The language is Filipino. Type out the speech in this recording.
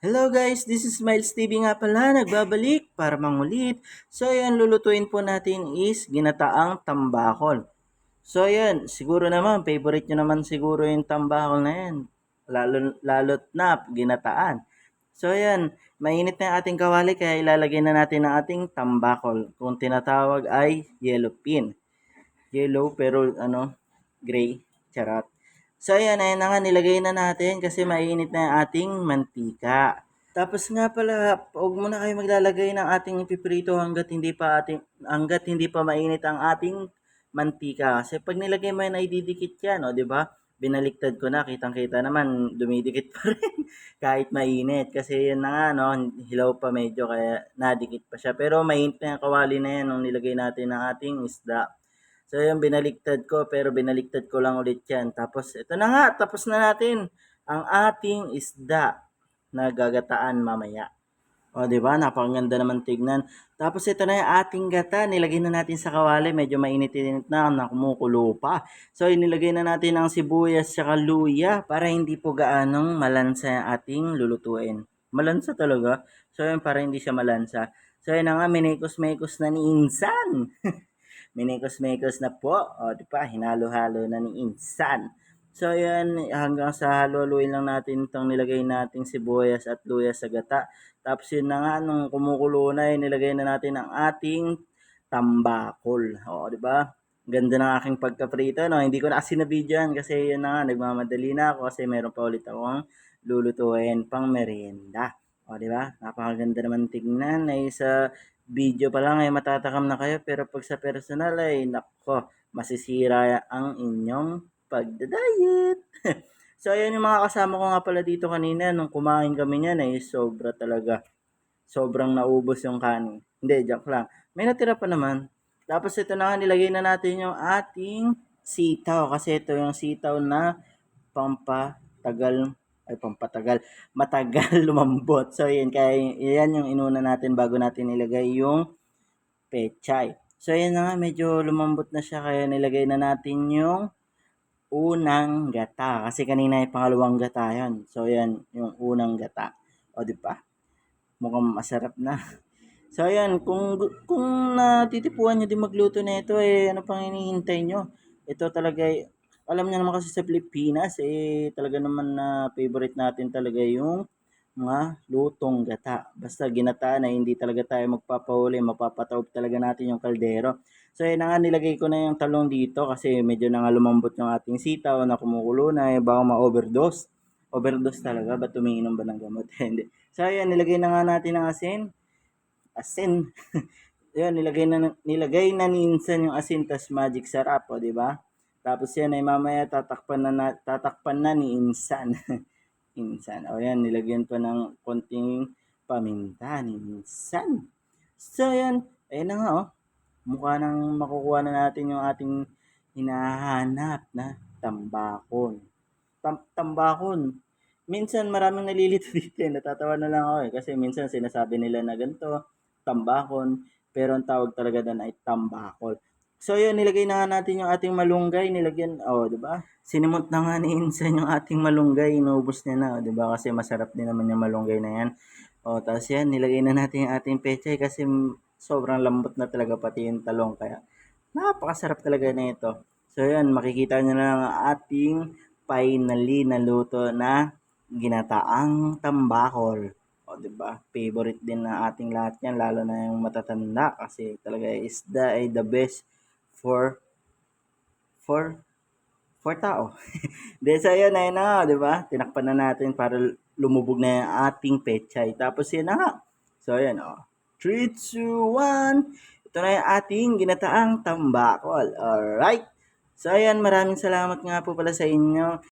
Hello guys, this is Miles TV nga pala, nagbabalik para mangulit. So ayan, lulutuin po natin is ginataang tambakol. So ayan, siguro naman, favorite nyo naman siguro yung tambakol na yan. Lalo't na ginataan. So ayan, mainit na yung ating kawali kaya ilalagay na natin ang ating tambakol. Kung tinatawag ay yellow pin. Yellow pero gray, charot. So ayan, ayan na nga, nilagay na natin kasi mainit na yung ating mantika. Tapos nga pala, huwag muna kayo maglalagay ng ating ipiprito hangga't hindi pa mainit ang ating mantika. Kasi pag nilagay mo yan ay didikit yan, o, di ba? Binaliktad ko na, kitang-kita naman, dumidikit pa rin kahit mainit. Kasi yun na nga, no, hilaw pa medyo kaya nadikit pa siya. Pero mainit na yung kawali na yan nung nilagay natin ang ating isda. So yun, binaliktad ko, pero binaliktad ko lang ulit yan. Tapos ito na nga, tapos na natin ang ating isda na gagataan mamaya. O, di ba? Napakaganda naman tignan. Tapos ito na yung ating gata. Nilagay na natin sa kawali. Medyo mainit-init na kumukulo pa. So, inilagay na natin ang sibuyas at luya para hindi po gaanong malansa yung ating lulutuin. Malansa talaga. So, yun, para hindi siya malansa. So, yun na nga, minikos-mekos na ni Insan. Minikos-mekos na po. O, di ba? Hinalo-halo na ni Insan. So, yan, hanggang sa haluhaluin lang natin itong nilagay nating sibuyas at luya sa gata. Tapos yun na nga, nung kumukulo na, nilagay na natin ang ating tambakol. O, di ba? Ganda ng aking pagkaprito, no? Hindi ko na kasi na-videoan kasi yun na nga, nagmamadali na ako kasi meron pa ulit akong lulutuin pang merienda. O, di ba? Napakaganda naman tignan ay sa video pa lang ay matatakam na kayo pero pag sa personal ay nako, masisira ang inyong pagda-diet. So, ayan yung mga kasama ko nga pala dito kanina nung kumain kami niyan ay sobra talaga. Sobrang naubos yung kanin. Hindi, joke lang. May natira pa naman. Tapos ito na nga, nilagay na natin yung ating sitaw. Kasi ito yung sitaw na pampatagal, matagal lumambot. So, yan, kaya yan yung inuna natin bago natin nilagay yung pechay. So, yan na nga, medyo lumambot na siya. Kaya nilagay na natin yung unang gata. Kasi kanina yung pangalawang gata yan. So, yan, yung unang gata. O, di ba? Mukhang masarap na. So, ayan, kung natitipuan nyo din magluto na ito, eh, ano pang hinihintay nyo? Ito talaga, alam niyo naman kasi sa Pilipinas, eh, talaga naman na favorite natin talaga yung mga lutong gata. Basta ginataan na hindi talaga tayo magpapahuli, mapapataob talaga natin yung kaldero. So, yun na nga, nilagay ko na yung talong dito kasi medyo na nga lumambot yung ating sitaw na kumukulo na, eh, baka ma-overdose. Overdose talaga, ba't umiinom ba ng gamot? Hindi. So, ayan, nilagay na nga natin ang asin. Asin. Yun, nilagay na ni Insan yung asin tas magic sarap, o, di ba? Tapos yan ay mamaya tatakpan na ni Insan. Insan. O yan, nilagyan pa ng konting paminta ni Insan. So yan, ayun na nga oh. Mukha nang makukuha na natin yung ating hinahanap na tambakon. Tambakon. Minsan maraming nalilito dito eh. Natatawa na lang ako eh. Kasi minsan sinasabi nila na ganito, tambakon. Pero ang tawag talaga doon ay tambakol. So yun, nilagay na nga natin yung ating malunggay. Nilagyan, oh, di ba? Sinimot na nga ni Insan yung ating malunggay. Inubos niya na, oh, di ba? Kasi masarap din naman yung malunggay na yan. Oh, tapos yan, nilagay na natin yung ating pechay kasi sobrang lambot na talaga pati yung talong. Kaya napakasarap talaga na ito. So yan, makikita nyo na ang ating finally na luto na ginataang tambakol. O, di ba? Favorite din ng ating lahat yan, lalo na yung matatanda kasi talaga isda ay the best for for for tao. Then so yun, ayun na nga, di ba? Tinakpan na natin para lumubog na yung ating pechay. Tapos yun na nga. So yun, oh. 3, 2, 1. Ito na yung ating ginataang tambakol. Alright. So ayan, maraming salamat nga po pala sa inyo.